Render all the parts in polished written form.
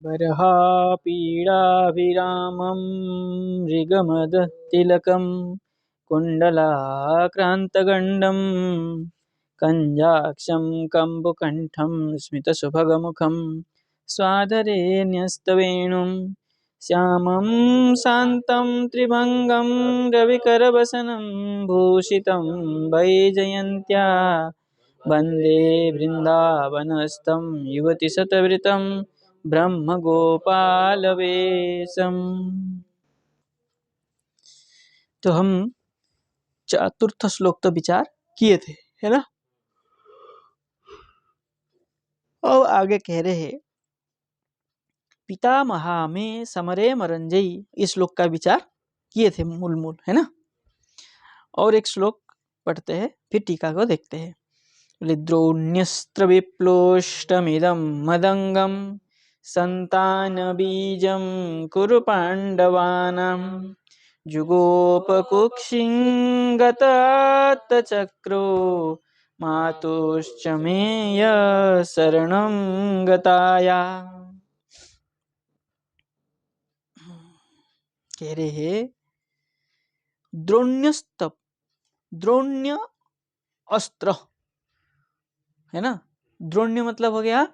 बर्हापीडाभिरामं मृगमदतिलकं कुण्डलाक्रान्तगण्डं कञ्जाक्षं कम्बुकण्ठं स्मितसुभगमुखं स्वाधरे न्यस्तवेणुं श्यामं शान्तं त्रिभङ्गं रविकरवसनं भूषितं वैजयन्त्या वन्दे वृन्दावनस्थं युवतिशतवृतं ब्रह्मगोपालवेशम। तो हम चतुर्थ श्लोक तो विचार किए थे, है ना। अब आगे कह रहे हैं, पितामहा में समरे मरंजयी, इस श्लोक का विचार किए थे मूल मूल, है ना। और एक श्लोक पढ़ते हैं, फिर टीका को देखते हैं। द्रोण्यस्त्र विप्लोष्टमिदं मदंगम संतान बीजं कुरु पांडवानां जुगोपकुक्षिंगतचक्रो मातुश्च मेय शरणं गताया। कह रहे हैं, द्रोण्यस्तप, द्रोण्य अस्त्र, है ना। द्रोण्य मतलब हो गया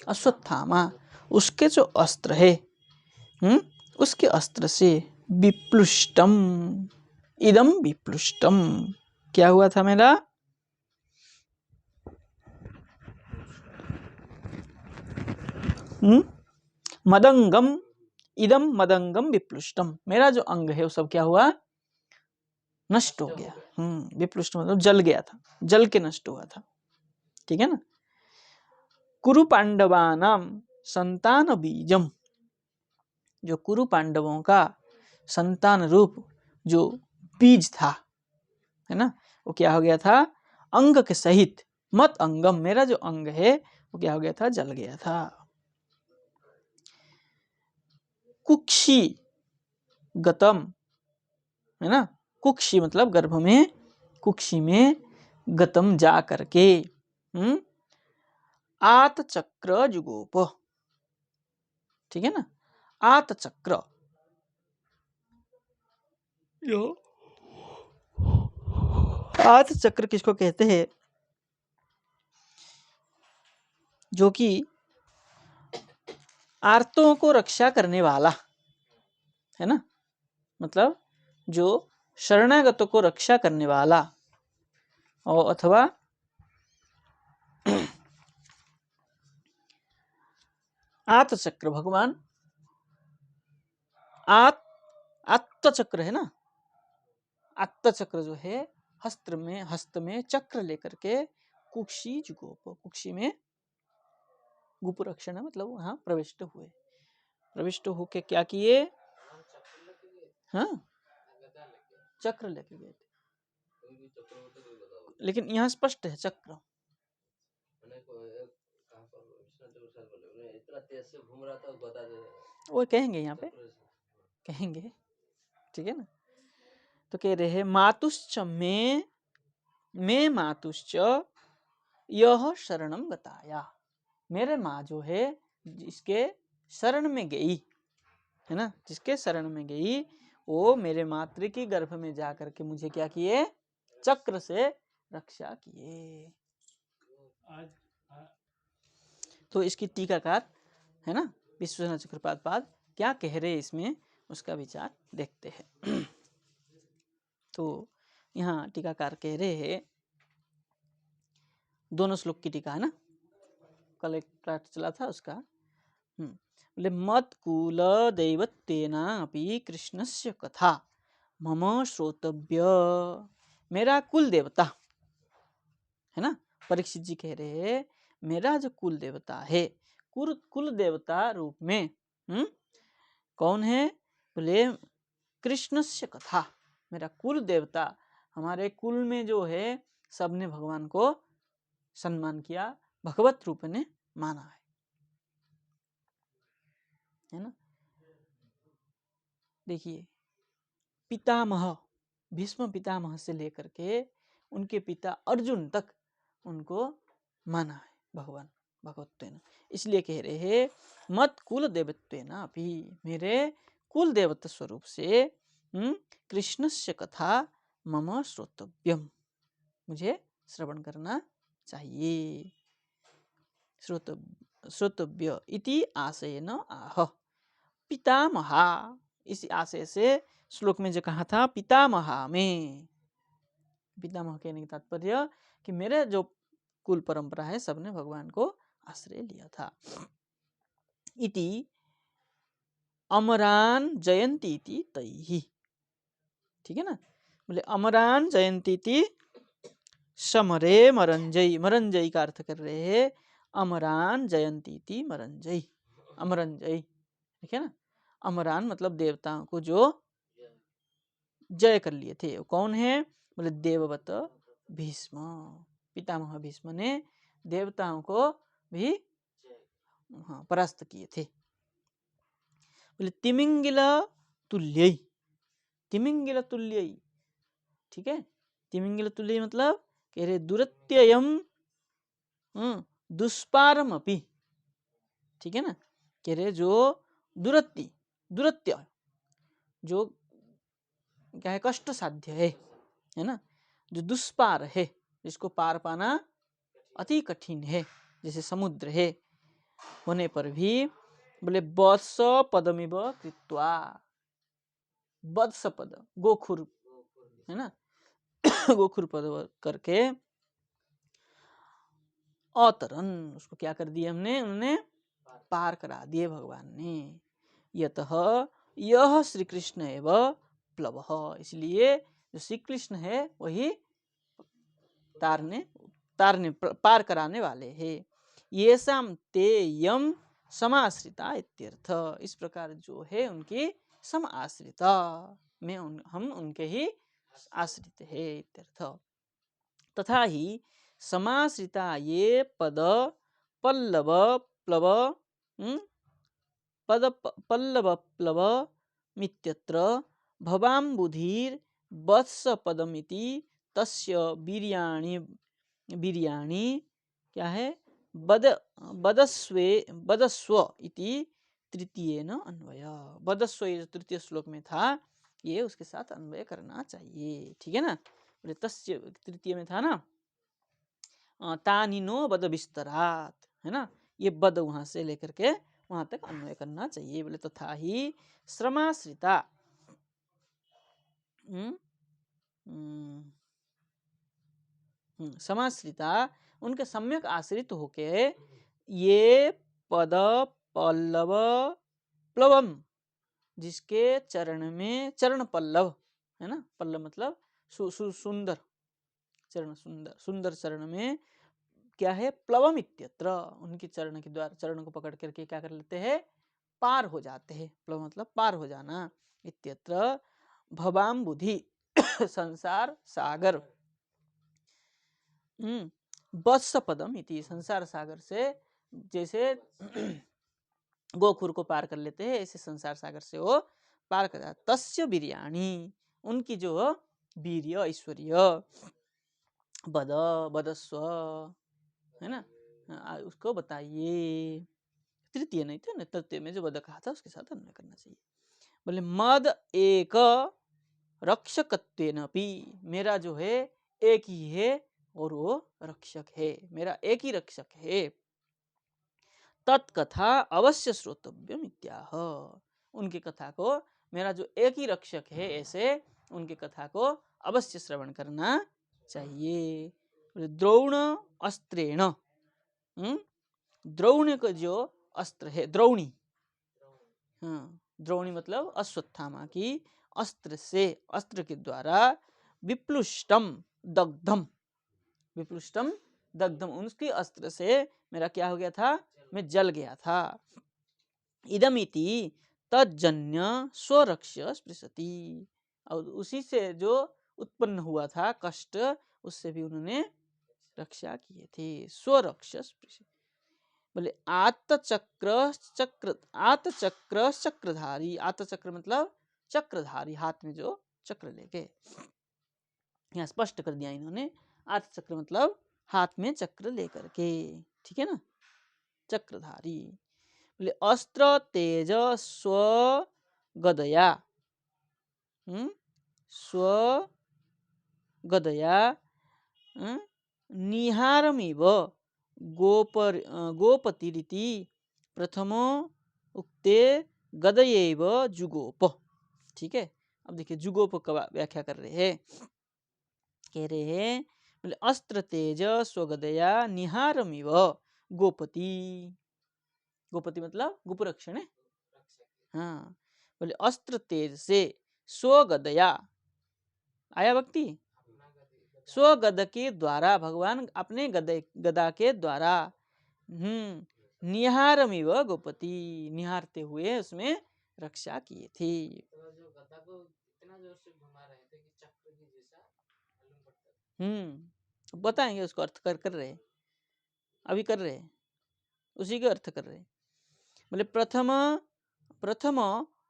अश्वत्थामा, उसके जो अस्त्र है, उसके अस्त्र से विप्लुष्टम, इदम विप्लुष्टम, क्या हुआ था मेरा, मदंगम, इदम मदंगम विप्लुष्टम, मेरा जो अंग है वो सब क्या हुआ, नष्ट हो गया। विप्लुष्ट मतलब जल गया था, जल के नष्ट हुआ था, ठीक है ना। कुरु पांडवानाम संतान बीजम, जो कुरु पांडवों का संतान रूप जो बीज था, है ना, वो क्या हो गया था, अंग के सहित, मत अंगम, मेरा जो अंग है वो क्या हो गया था, जल गया था। कुक्षी गतम, है ना, कुक्षी मतलब गर्भ में, कुक्षी में गतम जा करके, आत चक्र जुगोप, ठीक है ना। आत चक्र, आत चक्र किसको कहते हैं, जो कि आर्तों को रक्षा करने वाला, है ना, मतलब जो शरणागतों को रक्षा करने वाला, और अथवा आत चक्र, भगवान आत्त चक्र है ना, आत्त चक्र जो है, हस्त में चक्र लेकर के कुक्षी जुगोप, कुक्षी में गुप रक्षण मतलब वहां प्रविष्ट हुए, प्रविष्ट होके क्या किए, हाँ चक्र लेके गए थे, लेकिन यहाँ स्पष्ट है चक्र, वो कहेंगे यहाँ पे, कहेंगे, ठीक है ना। तो कह रहे हैं, मातुश्च में मातुश्च यह शरणम गताया, मेरे माँ जो है जिसके शरण में गई, है ना, जिसके शरण में गई, वो मेरे मातृ की गर्भ में जाकर के मुझे क्या किए, चक्र से रक्षा किए। तो इसकी टीकाकार, है ना, विश्वनाथ चक्रपाद क्या कह रहे इसमें, उसका विचार देखते हैं। तो यहाँ टीकाकार कह रहे हैं, दोनों श्लोक की टीका है ना, कल एक पाठ चला था उसका, बोले मत कुल दैवत्येनापि कृष्णस्य कथा मम श्रोतव्य, मेरा कुल देवता, है ना, परीक्षित जी कह रहे हैं, मेरा जो कुल देवता है, कुल देवता रूप में कौन है, बोले कृष्णस्य कथा, मेरा कुल देवता, हमारे कुल में जो है सबने भगवान को सम्मान किया, भगवत रूप ने माना है ना। देखिए, पितामह, भीष्म पितामह से लेकर के उनके पिता अर्जुन तक उनको माना है भगवान, भगवत्वेन, इसलिए कह रहे हैं मत कुल देवत्वेन अपि, मेरे कुल देवत्व स्वरूप से कृष्णस्य कथा मम श्रोतव्यम, मुझे श्रवण करना चाहिए। श्रोतव्य इति आशयन आह। पितामहा, इस आशय से श्लोक में जो कहा था पितामहा में, पितामह कहने का तात्पर्य कि मेरे जो कुल परंपरा है सबने भगवान को आश्रय लिया था। इति अमरान जयंती इति तैहि, ठीक है ना। बोले अमरान जयंती इति समरे मरंजयी, मरंजयी का अर्थ कर रहे हैं अमरान जयंती इति मरंजयी, अमरंजयी, ठीक है ना। अमरान मतलब देवताओं को जो जय कर लिए थे, वो कौन है? बोले देववत भीष्म, पितामह भीष्म ने देवताओं को भी परास्त किए थे। बोले तिमिंगिल तुल्यई, तिमिंगिल तुल्यई, ठीक है। तिमिंगिल तुल्यई मतलब कह रहे दुरत्ययम दुष्पारम अपि, ठीक है ना। कह रहे जो दुरत्य, दुरत्य जो क्या है, कष्ट साध्य है ना, जो दुष्पार है, जिसको पार पाना अति कठिन है, जैसे समुद्र है, होने पर भी बोले वत्स पदमिव कृत्वा, वत्स पद गोखुर है ना, गोखुर पद करके अवतरण, उसको क्या कर दिया हमने, उन्होंने पार करा दिए भगवान ने। यतः यह श्री कृष्ण एवं प्लवः, इसलिए जो श्री कृष्ण है वही तारने पार कराने वाले हैं। येषां ते यम समाश्रिता इत्यर्थ, इस प्रकार जो है उनकी सम आश्रिता में हम उनके ही आश्रित है इत्यर्थ। तथा ही समाश्रिता ये पद पल्लव प्लव पद पल्लव प्लव मित्यत्र भवाम्बुधिर वत्स पदमिति तस्य वीर्याणि, वीर्याणि क्या है, बदस्व इति तृतीयेन अन्वय, बदस्व ये तृतीय श्लोक में था, ये उसके साथ अन्वय करना चाहिए, ठीक है ना। बोले तस्य तृतीय में था ना तानिनो बद विस्तरात, है ना, ये बद वहां से लेकर के वहां तक अन्वय करना चाहिए। बोले तथा ही श्रमाश्रिता, समाश्रिता उनके सम्यक आश्रित होके ये पद पल्लव प्लवम, जिसके चरण में चरण पल्लव है ना, पल्लव मतलब सुंदर चरण, सुंदर सुंदर चरण में क्या है, प्लवम इत्यत्र, उनकी चरण के द्वारा चरण को पकड़ करके क्या कर लेते हैं, पार हो जाते हैं, प्लव मतलब पार हो जाना, इत्यत्र भवाम बुद्धि संसार सागर, वत्स पदम इति, संसार सागर से जैसे गोखुर को पार कर लेते हैं, ऐसे संसार सागर से वो पार कर जाता। तस्य वीर्याणि, उनकी जो वीर्य ऐश्वर्य, बद बदस्व है ना, उसको बताइए। तृतीय नहीं थे ना, तृतीय में जो बद कहा था उसके साथ अन्वय करना चाहिए। बोले मद एक रक्षकत्वेनपि, मेरा जो है एक ही है और वो रक्षक है, मेरा एक ही रक्षक है। तत्कथा अवश्य श्रोतव्यम इत्याह, उनकी कथा को, मेरा जो एक ही रक्षक है ऐसे उनकी कथा को अवश्य श्रवण करना चाहिए। द्रोण अस्त्रेण, द्रोण का जो अस्त्र है, द्रोणी, हाँ, द्रोणी मतलब अश्वत्थामा की अस्त्र से, अस्त्र के द्वारा विप्लुष्टम दग्धम, विप्लुष्टम दग्धम, उसकी अस्त्र से मेरा क्या हो गया था, मैं जल गया था। इदमिति तज्जन्य स्वरक्ष्य स्पृशति, और उसी से जो उत्पन्न हुआ था कष्ट, उससे भी उन्होंने रक्षा किए थे, स्वरक्ष्य स्पृशति। बोले आत्तचक्र चक्र, आत्तचक्र चक्रधारी, आत्तचक्र मतलब चक्रधारी, हाथ में जो चक्र लेके, यहाँ स्पष्ट कर दिया इन्होंने, आत्तचक्र मतलब हाथ में चक्र लेकर के, ठीक है ना। चक्रधारी। बोले अस्त्र तेज स्व गदया, स्व गदया निहारमिव गोपतिरिति प्रथमो उक्ते गदयैव जुगोप। ठीक है, अब देखिए जुगोप का व्याख्या कर रहे हैं। कह रहे हैं बोले अस्त्र तेज स्वगदया निहारमिव गोपति। गोपति मतलब गोपरक्षण है। हाँ, बोले अस्त्र तेज से स्वगदया आया भक्ति, स्वगद के द्वारा भगवान अपने गदा के द्वारा निहारमिव गोपति निहारते हुए उसमें रक्षा किए थे। जो गदा को इतना जोर से घुमा रहे थे कि चक्र की जैसा मालूम पड़ता। बताएंगे उसको अर्थ कर रहे, अभी कर रहे, उसी के अर्थ कर रहे। बोले प्रथम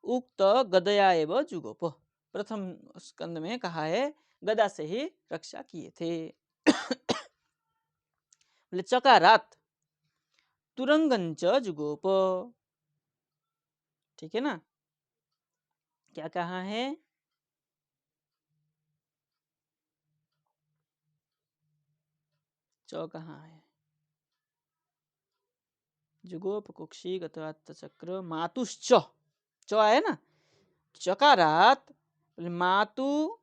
उक्त गदया एवं जुगोप, प्रथम स्कंद में कहा है गदा से ही रक्षा किए थे। बोले चकारात तुरंगंच जुगोप। ठीक है ना, क्या कहा है? च कहाँ है? जुगोप कुक्षी गतवात चक्र मातुश्च, च आया ना। चकारात मातु,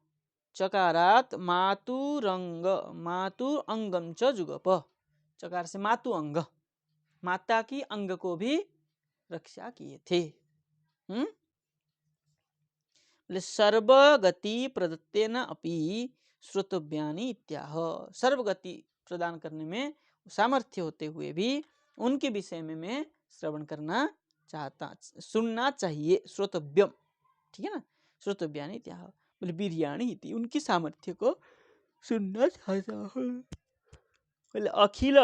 चकारात मातुरंग मातु अंगम च जुगोप। चकार से मातु अंग, माता की अंग को भी रक्षा किए थे। सर्वगति प्रदत्तेन अपि श्रोतव्यानि इत्याह। सर्वगति प्रदान करने में सामर्थ्य होते हुए भी उनके विषय में मैं श्रवण करना चाहता, सुनना चाहिए। श्रोतव्यम, ठीक है ना, श्रोतव्यानि इत्याह। बोले वीर्याणि इति, उनकी सामर्थ्य को सुनना चाहता हूँ। बोले अखिल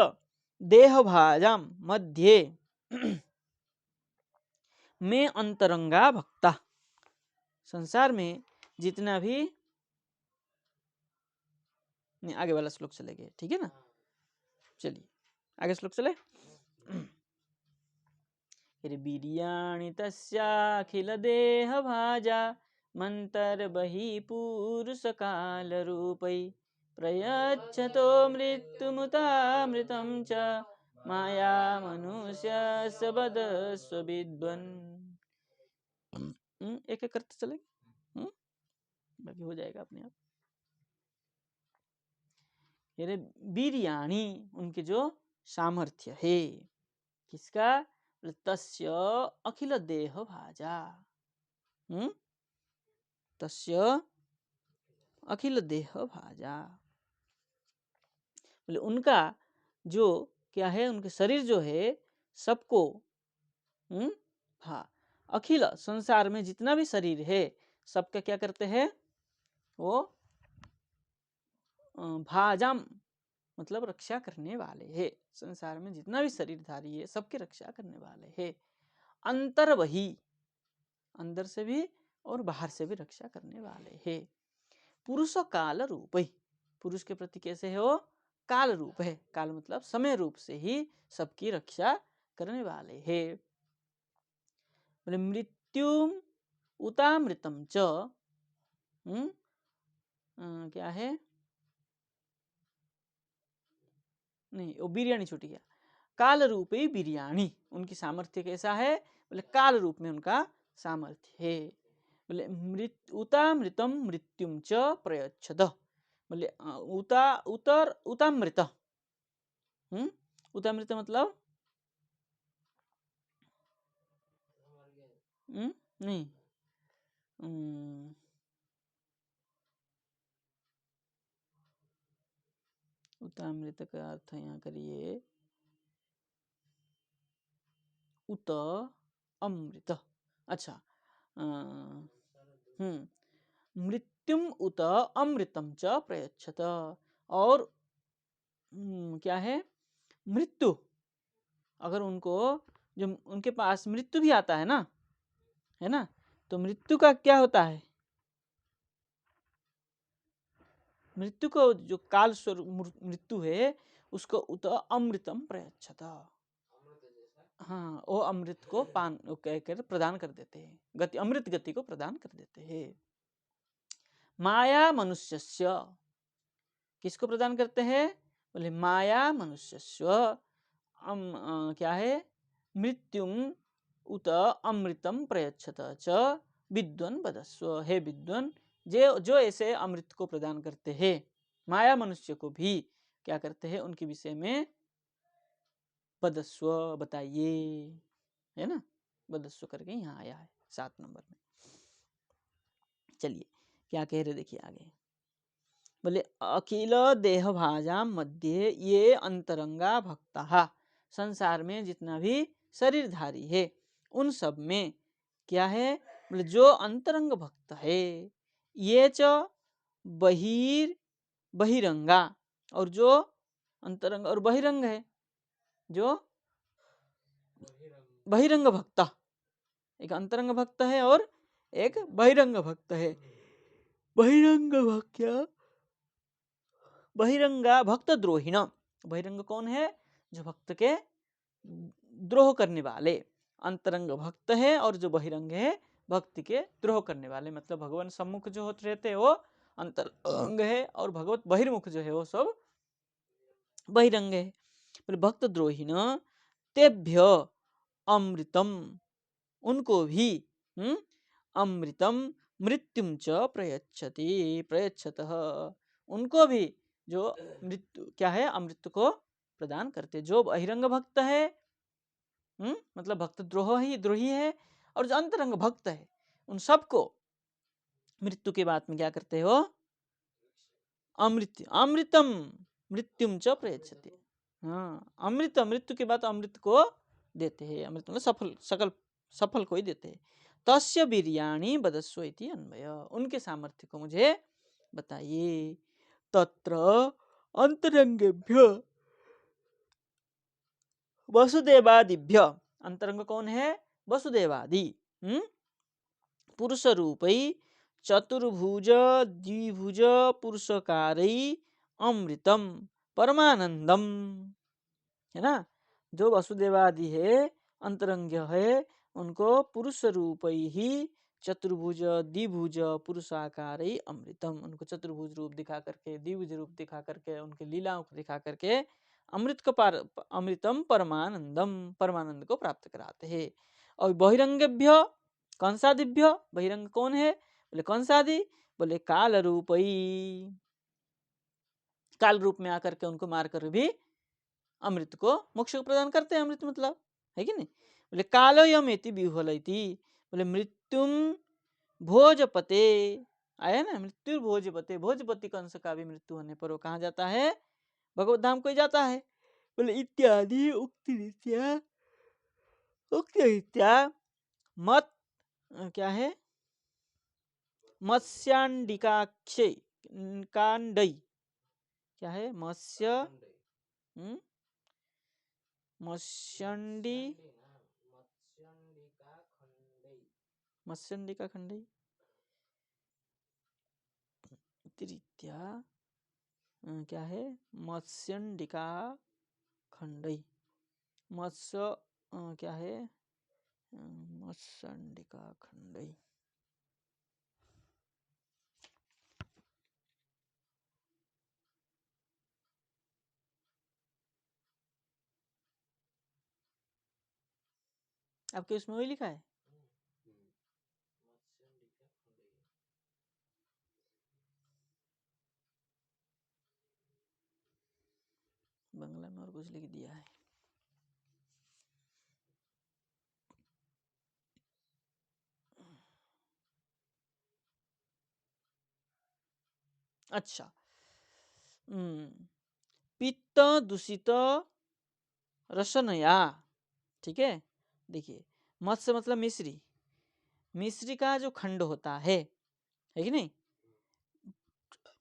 देह भाजाम मध्य में अंतरंगा भक्ता। संसार में जितना भी, नहीं आगे वाला श्लोक चलेंगे, ठीक है ना। चलिए आगे श्लोक चले। वीर्याणि तस्याखिल देह भाजा मंतर बहि पुरुष काल रूपै प्रयच्छतो मृत्युमुतामृतं च माया मनुष्य सबद स्वविद्वन्। एक एक करते चले, बाकी हो जाएगा अपने आप। वीर्याणि उनके जो सामर्थ्य है, किसका? तस्य अखिल देह भाजा, तस्य अखिल देह भाजा। बोले उनका जो क्या है, उनके शरीर जो है सबको, हाँ, अखिल संसार में जितना भी शरीर है सबका क्या करते हैं वो? भाजाम मतलब रक्षा करने वाले है। संसार में जितना भी शरीरधारी है सबकी रक्षा करने वाले है। अंतर वही, अंदर से भी और बाहर से भी रक्षा करने वाले है। पुरुष काल रूप ही, पुरुष के प्रति कैसे है वो? काल रूप है। काल मतलब समय रूप से ही सबकी रक्षा करने वाले है। मृत्युम उतामृतम च, क्या है? नहीं, वो बिरयानी छूट गया। काल रूपी बिरयानी, उनकी सामर्थ्य कैसा है? बोले काल रूप में उनका सामर्थ्य है। बोले उतामृतम मृत्युम च प्रयच्छद। बोले उतामृत, उतामृत मतलब नहीं, उतामृत का अर्थ यहाँ करिए उत अमृत। अच्छा, मृत्युम उत अमृतम च प्रयच्छत। और क्या है? मृत्यु, अगर उनको, जो उनके पास मृत्यु भी आता है ना, है ना, तो मृत्यु का क्या होता है? मृत्यु को जो काल स्वरूप मृत्यु है उसको उत अमृतम प्रयच्छत, हाँ, वो अमृत को पान कहकर प्रदान कर देते हैं, गति अमृत गति को प्रदान कर देते हैं। माया मनुष्यस्य, किसको प्रदान करते हैं? बोले माया मनुष्यस्य क्या है? मृत्युम उत अमृतम प्रयच्छत च विद्वन वदस्व, हे विद्वन, जो ऐसे अमृत को प्रदान करते हैं, माया मनुष्य को भी क्या करते हैं, उनके विषय में वदस्व, बताइए, है ना, वदस्व करके यहाँ आया है 7 नंबर में। चलिए क्या कह रहे देखिए आगे, बोले अखिल देह भाजाम मध्य ये अंतरंगा भक्ता, संसार में जितना भी शरीरधारी है उन सब में क्या है? बोले जो अंतरंग भक्त है, ये च बहिरंगा, और जो अंतरंग और बहिरंग है, जो बहिरंग भक्त, एक अंतरंग भक्त है और एक बहिरंग भक्त है। बहिरंग भक्त, बहिरंगा भक्त द्रोहिण, बहिरंग कौन है? जो भक्त के द्रोह करने वाले। अंतरंग भक्त है और जो बहिरंग है भक्ति के द्रोह करने वाले, मतलब भगवान सम्मुख जो होते रहते हैं वो अंतरंग है और भगवत बहिर्मुख जो है वो सब बहिरंग है। भक्त द्रोहिण तेभ्य अमृतम, उनको भी अमृतम मृत्युम च प्रयच्छति प्रयच्छतः, उनको भी जो मृत्यु क्या है, अमृत को प्रदान करते। जो बहिरंग भक्त है मतलब भक्त द्रोही है, और जो अंतरंग भक्त है उन सबको मृत्यु के बाद में क्या करते हो? अमृतम मृत्युम च प्रयच्छति, हाँ, अमृत, मृत्यु के बाद अमृत को देते हैं। अमृत मतलब सफल को ही देते हैं। तस्य वीर्याणि वदस्व इति अन्वय, उनके सामर्थ्य को मुझे बताइए। तत्र अंतरंगेभ्य वसुदेवादिभ्य, अंतरंग कौन है? वसुदेवादि पुरुष रूपै चतुर्भुज द्विभुज पुरुषकारै अमृतम परमानंदम, है ना, जो वसुदेवादि है अंतरंग है, उनको पुरुष रूप ही चतुर्भुज द्विभुज पुरुषाकार अमृतम, उनको चतुर्भुज रूप दिखा करके, द्विभुज रूप दिखा करके, उनके लीलाओं को दिखा करके अमृत को अमृतम परमानंदम, परमानंद को प्राप्त कराते हैं। और बहिरंगभ्य कंसादिभ्य, बहिरंग कौन है? बोले कंसादि, बोले काल रूप ही, काल रूप में आकर के उनको मार कर भी अमृत को मोक्ष को प्रदान करते हैं। अमृत मतलब है कि नहीं? बोले कालयमेति विह्वलति, बोले मृत्युम भोजपते, आया ना, मृत्यु भोजपते, भोजपति कंस का भी मृत्यु होने पर वो कहाँ जाता है? भगवत धाम को ही जाता है। बोले इत्यादि उक्ति रीत्या मत क्या है? मत्स्यांडिकाक्षय कांडई, क्या है? मत्स्यंडिका खंडई रीत्या क्या है? मत्स्यंडिका खंडई, मत्स्य क्या है? मत्स्यंडिका खंडई, आपके उसमें वही लिखा है? बंगला में और कुछ लिख दिया है। अच्छा, पित्त दूषित रसनया, ठीक है, देखिए मत्स्य मतलब मिश्री, मिश्री का जो खंड होता है कि नहीं,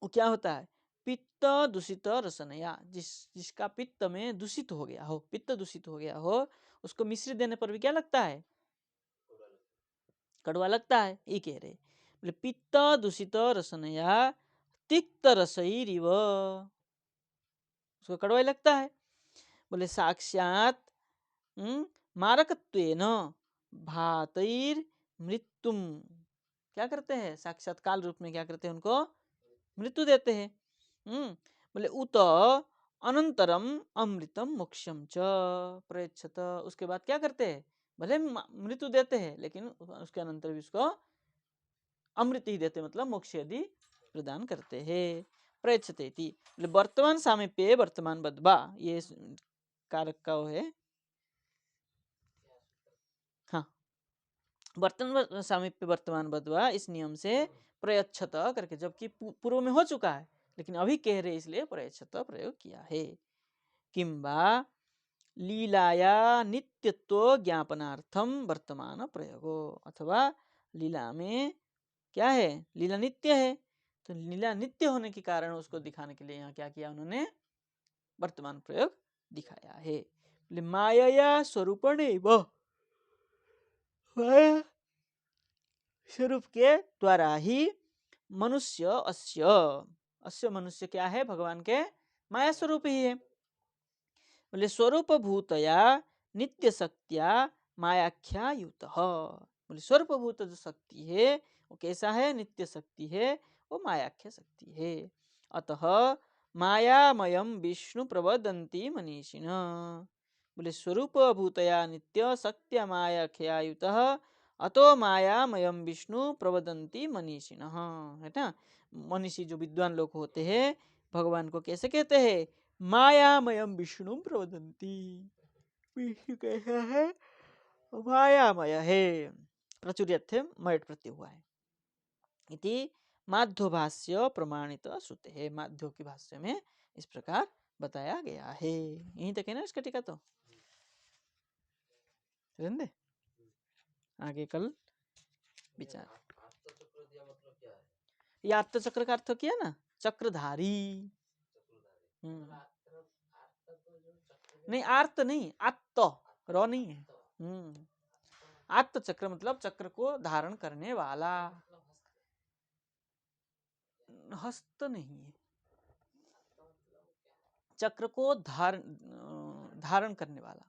वो क्या होता है? पित्त दूषित रसनया, जिसका पित्त में दूषित हो गया हो, पित्त दूषित हो गया हो, उसको मिश्री देने पर भी क्या लगता है? कड़वा लगता है, ये कह रहे। बोले पित्त दूषित रसनया तिक्त रसईरिव, उसको कड़वा लगता है। बोले साक्षात मारकत्वेन भातैर मृत्युम, क्या करते हैं साक्षात काल रूप में, क्या करते हैं उनको मृत्यु देते हैं। बोले उत अनंतरम अमृतम मोक्षम च प्रयच्छत, उसके बाद क्या करते हैं, भले मृत्यु देते हैं लेकिन उसके अनंतर भी उसको अमृत ही देते, मतलब मोक्ष यदि प्रदान करते हैं। प्रयच्छते थी, वर्तमान सामीप्य वर्तमान बदबा, ये कारक का वो है। हाँ, वर्तमान सामीप्य वर्तमान बदवा इस नियम से प्रयच्छत करके, जबकि पूर्व में हो चुका है लेकिन अभी कह रहे इसलिए प्रयच्छत प्रयोग किया है। किंबा लीलाया नित्यत्व ज्ञापनार्थम वर्तमान प्रयोगो, अथवा लीला में क्या है, लीला नित्य है, तो लीला नित्य होने के कारण उसको दिखाने के लिए यहाँ क्या किया उन्होंने, वर्तमान प्रयोग दिखाया है। माया स्वरूपण माया स्वरूप के द्वारा ही मनुष्य अस्य, अस्य मनुष्य क्या है, भगवान के माया स्वरूप ही है। बोले स्वरूप भूतया नित्य शक्तिया मायाख्या युत, बोले स्वरूप भूत जो शक्ति है वो कैसा है, नित्य शक्ति है, वो मायाख्या शक्ति है। अतः मायामयम विष्णु प्रवदंती मनीषिण, बोले स्वरूप भूतया नित्य शक्ति मायाख्या युत अतो मायामयम विष्णु प्रवदंती मनीषिण, है ना। मनीषी जो विद्वान लोग होते हैं भगवान को कैसे कहते हैं, मायामयम विष्णु प्रवदंती, विष्णु कैसा है, मायामय है, प्रचुर्यर्थे मयट प्रत्यय हुआ है। इति माध्व भाष्य प्रमाणित श्रुते है, माध्व की भाष्य में इस प्रकार बताया गया है। यहीं तक है ना इसका टीका, तो रहने दे, आगे कल विचार। ये आत्म चक्र का अर्थ किया ना, चक्रधारी। नहीं आर्त नहीं, आत्त रो नहीं है। आत्म चक्र मतलब चक्र को धारण करने वाला, हस्त नहीं है, चक्र को धारण करने वाला।